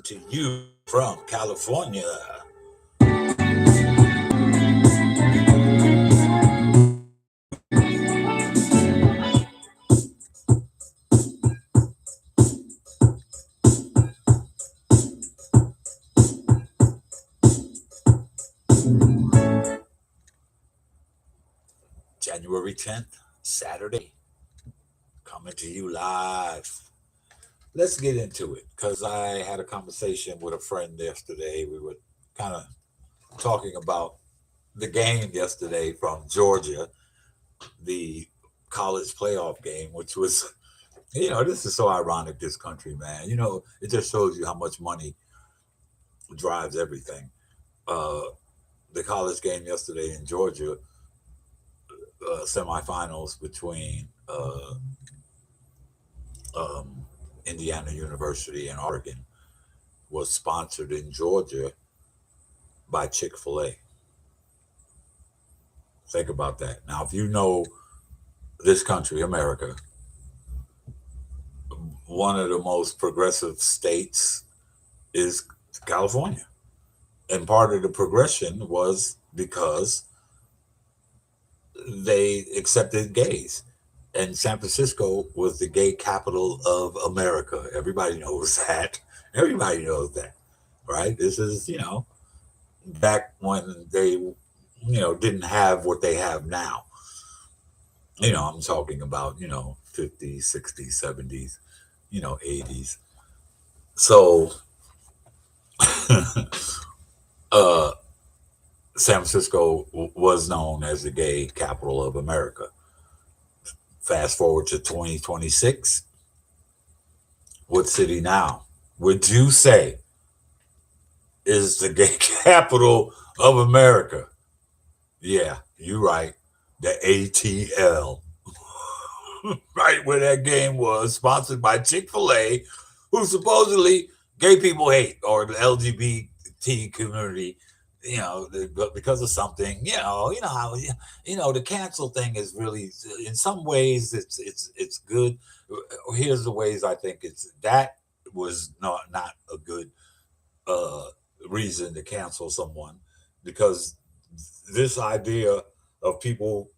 to you from California. January 10th, Saturday, coming to you live. Let's get into it because I had a conversation with a friend yesterday. We were kind of talking about the game yesterday from Georgia, the college playoff game, which was, this is so ironic, this country, man. It just shows you how much money drives everything. Uh, the college game yesterday in Georgia, semifinals between um, Indiana University and Oregon, was sponsored in Georgia by Chick-fil-A. Think about that. Now, if you know this country, America, one of the most progressive states is California. And part of the progression was because they accepted gays. And San Francisco was the gay capital of America. Everybody knows that. Everybody knows that, right? This is, back when they, didn't have what they have now. I'm talking about, 50s, 60s, 70s, 80s. So, uh, San Francisco was known as the gay capital of America. Fast forward to 2026. What city now would you say is the gay capital of America? Yeah, you're right. The ATL. Right where that game was, sponsored by Chick-fil-A, who supposedly gay people hate, or the LGBT community, because of something, how, the cancel thing is really, in some ways, it's good. Here's the ways I think that was not a good uh, reason to cancel someone, because this idea of people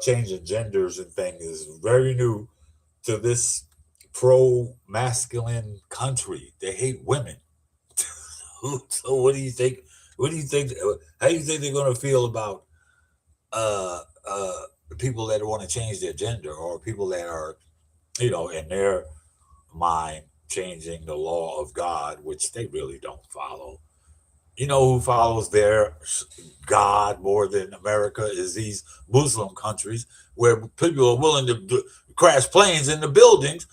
changing genders and things is very new to this pro masculine country. They hate women. So what do you think? What do you think? How do you think they're going to feel about uh, uh, people that want to change their gender, or people that are, in their mind, changing the law of God, which they really don't follow? You know who follows their God more than America is these Muslim countries where people are willing to crash planes in the buildings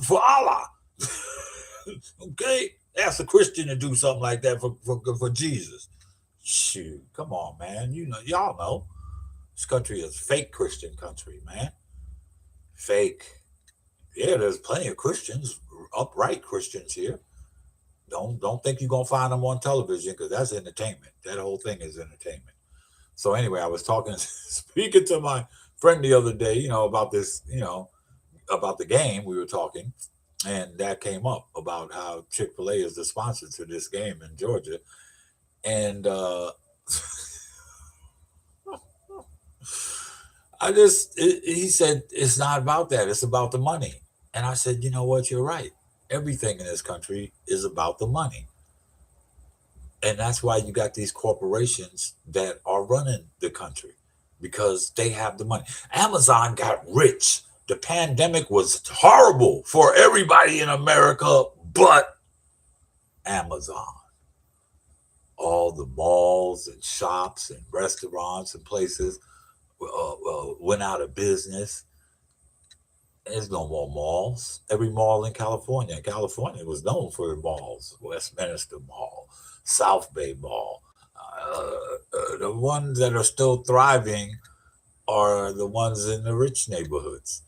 for Allah. Okay, ask a Christian to do something like that for Jesus. Shoot, come on, man. Y'all know this country is fake Christian country, man. Fake. Yeah, there's plenty of Christians, upright Christians here. Don't think you're gonna find them on television, because that's entertainment. That whole thing is entertainment. So anyway, I was talking, speaking to my friend the other day, about this, about the game. We were talking, and that came up about how Chick-fil-A is the sponsor to this game in Georgia, and he said it's not about that. It's about the money. And I said, you know what? You're right. Everything in this country is about the money. And that's why you got these corporations that are running the country, because they have the money. Amazon got rich. The pandemic was horrible for everybody in America but Amazon. All the malls and shops and restaurants and places went out of business. There's no more malls. Every mall in California was known for the malls. Westminster Mall, South Bay Mall. The ones that are still thriving are the ones in the rich neighborhoods.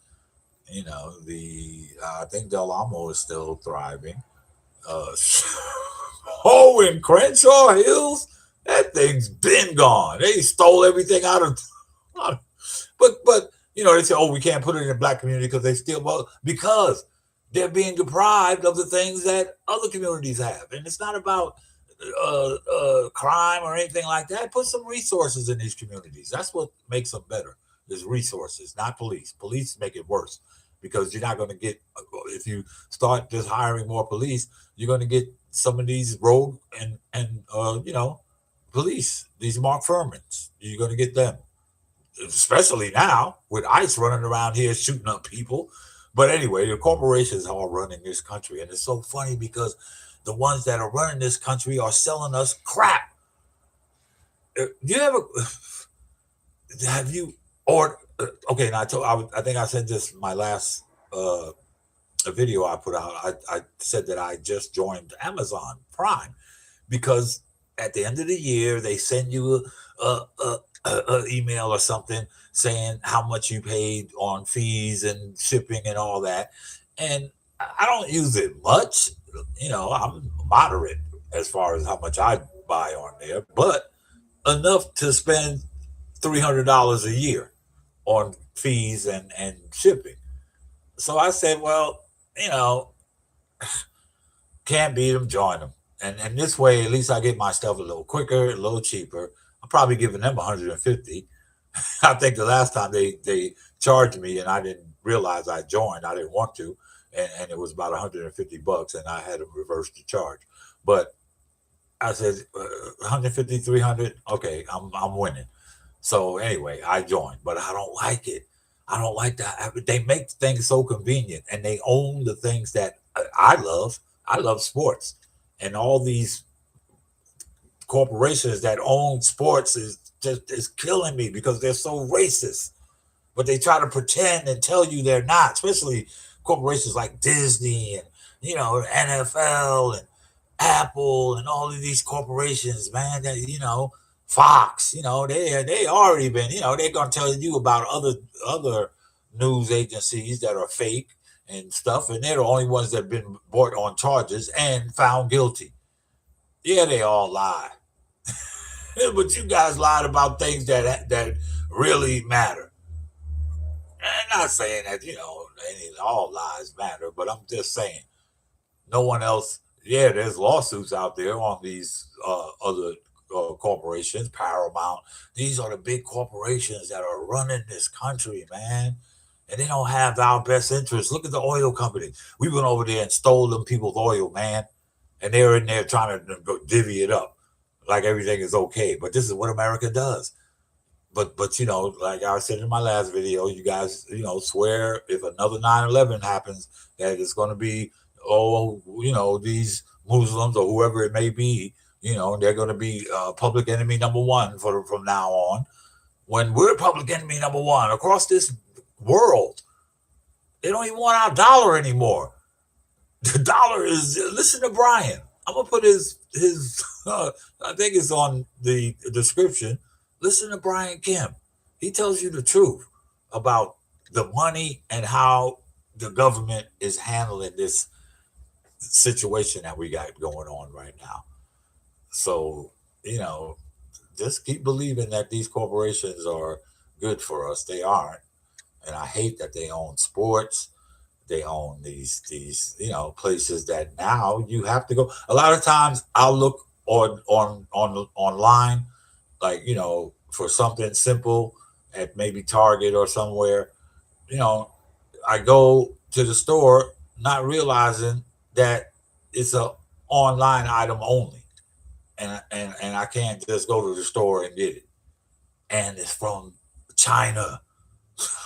I think Del Amo is still thriving. Uh, oh, in Crenshaw Hills, that thing's been gone. They stole everything out of. But they say, oh, we can't put it in the black community because they steal. Well, because they're being deprived of the things that other communities have. And it's not about crime or anything like that. Put some resources in these communities. That's what makes them better. Is resources, not police. Police make it worse because you're not going to get, if you start just hiring more police, you're going to get some of these rogue and police, these Mark Furmans. You're going to get them, especially now with ICE running around here shooting up people. But anyway, the corporations are running this country, and it's so funny because the ones that are running this country are selling us crap. Do you ever have you or okay? Now I think I said this in my last video I put out. I said that I just joined Amazon Prime because at the end of the year they send you a email or something saying how much you paid on fees and shipping and all that, and I don't use it much. I'm moderate as far as how much I buy on there, but enough to spend $300 a year on fees and shipping. So I said, well, you know, can't beat them, join them. And this way, at least I get my stuff a little quicker, a little cheaper. I'm probably giving them 150. I think the last time they charged me and I didn't realize I joined, I didn't want to, and it was about $150, and I had to reverse the charge. But I said 150, 300. Okay, I'm winning. So anyway, I joined, but I don't like it. I don't like that. They make things so convenient, and they own the things that I love. I love sports, and all these corporations that own sports is killing me because they're so racist. But they try to pretend and tell you they're not, especially corporations like Disney and NFL and Apple and all of these corporations, man. That Fox, they already been, they're gonna tell you about other news agencies that are fake and stuff, and they're the only ones that have been brought on charges and found guilty. Yeah, they all lie, but you guys lied about things that really matter. I'm not saying that all lies matter, but I'm just saying no one else. Yeah, there's lawsuits out there on these other corporations, Paramount. These are the big corporations that are running this country, man. And they don't have our best interests. Look at the oil company. We went over there and stole them people's oil, man. And they're in there trying to divvy it up like everything is okay. But this is what America does. But like I said in my last video, you guys swear if another 9/11 happens that it's going to be these Muslims or whoever it may be, they're going to be public enemy number one from now on. When we're public enemy number one across this world, they don't even want our dollar anymore. The dollar is. Listen to Brian. I'm gonna put his. I think it's on the description. Listen to Brian Kim. He tells you the truth about the money and how the government is handling this situation that we got going on right now. So, just keep believing that these corporations are good for us. They aren't. And I hate that they own sports. They own these places that now you have to go. A lot of times I'll look on online, like for something simple at maybe Target or somewhere. you know I go to the store not realizing that it's a online item only, and I can't just go to the store and get it, and it's from China.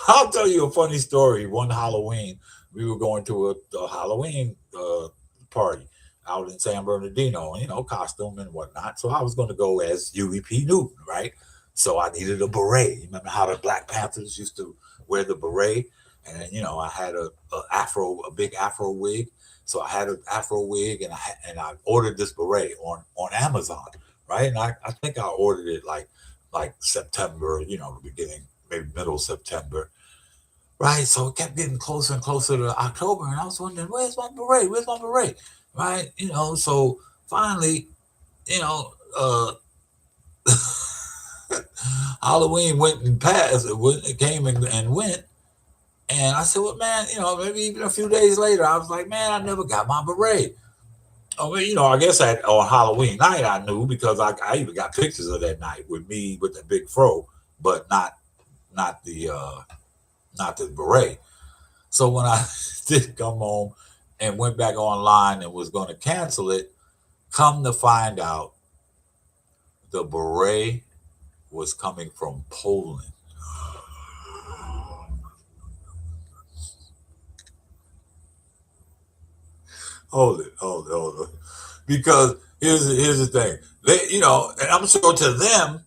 I'll tell you a funny story. One Halloween, we were going to a Halloween party out in San Bernardino, costume and whatnot. So I was going to go as UEP Newton, right? So I needed a beret. You remember how the Black Panthers used to wear the beret? And then, I had a big Afro wig. So I had an Afro wig, and I ordered this beret on Amazon, right? And I think I ordered it like September, the beginning, maybe middle September, right? So it kept getting closer and closer to October, and I was wondering, where's my beret? Where's my beret? Right? So finally, you know, uh, Halloween went and passed. It came and went, And I said, well, man, maybe even a few days later, I was like, man, I never got my beret. I mean, I guess on Halloween night I knew because I even got pictures of that night with me with the big fro, but not the not the beret. So when I did come home and went back online and was going to cancel it, come to find out the beret was coming from Poland. Hold it. Because here's the thing. And I'm sure to them,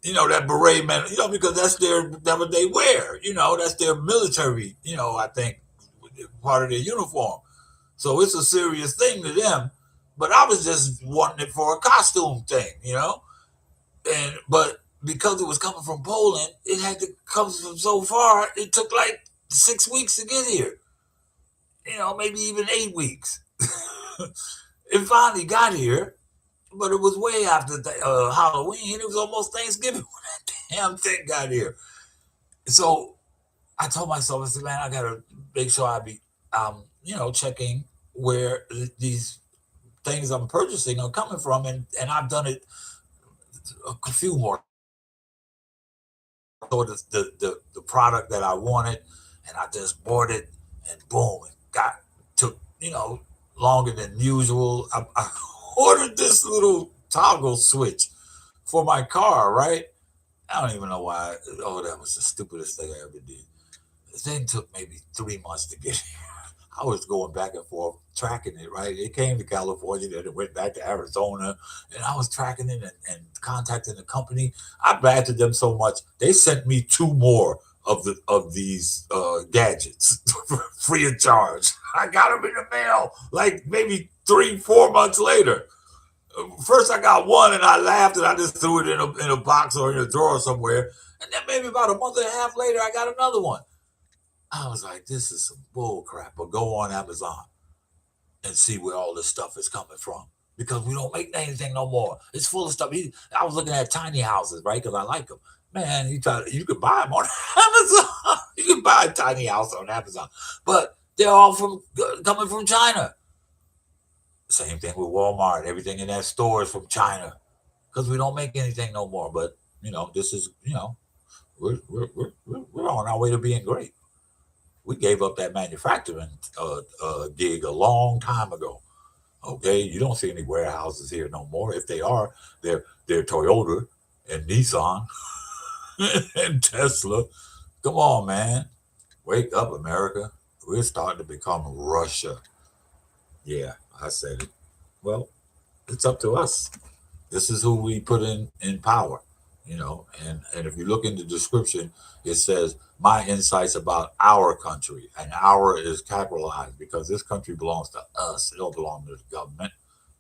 that beret man, because that's what they wear. That's their military, I think, part of their uniform. So it's a serious thing to them. But I was just wanting it for a costume thing. But because it was coming from Poland, it had to come from so far. It took like 6 weeks to get here. Maybe even 8 weeks. It finally got here, but it was way after Halloween. It was almost Thanksgiving when that damn thing got here. So I told myself, I said, man, I gotta make sure I be, checking where these things I'm purchasing are coming from, and I've done it a few more. So the product that I wanted, and I just bought it, and boom, it took longer than usual. I ordered this little toggle switch for my car, right? I don't even know why. Oh, that was the stupidest thing I ever did. The thing took maybe 3 months to get here. I was going back and forth tracking it, right? It came to California, then it went back to Arizona, and I was tracking it and contacting the company. I battered them so much, they sent me two more of these gadgets free of charge. I got them in the mail like maybe 3-4 months later. First, I got one and I laughed and I just threw it in a box or in a drawer somewhere. And then maybe about a month and a half later, I got another one. I was like, this is some bull crap. But go on Amazon and see where all this stuff is coming from because we don't make anything no more. It's full of stuff. I was looking at tiny houses, right? Because I like them. Man, you could buy them on Amazon. You can buy a tiny house on Amazon, but they're all coming from China. Same thing with Walmart. Everything in that store is from China because we don't make anything no more. But this is we're on our way to being great. We gave up that manufacturing gig a long time ago. Okay, you don't see any warehouses here no more. If they are, they're Toyota and Nissan and Tesla. Come on, man, wake up, America. We're starting to become Russia. Yeah, I said it. Well, it's up to us. This is who we put in power, and if you look in the description, it says my insights about our country, and our is capitalized because this country belongs to us. It don't belong to the government.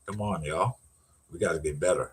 Come on, y'all. We got to get better.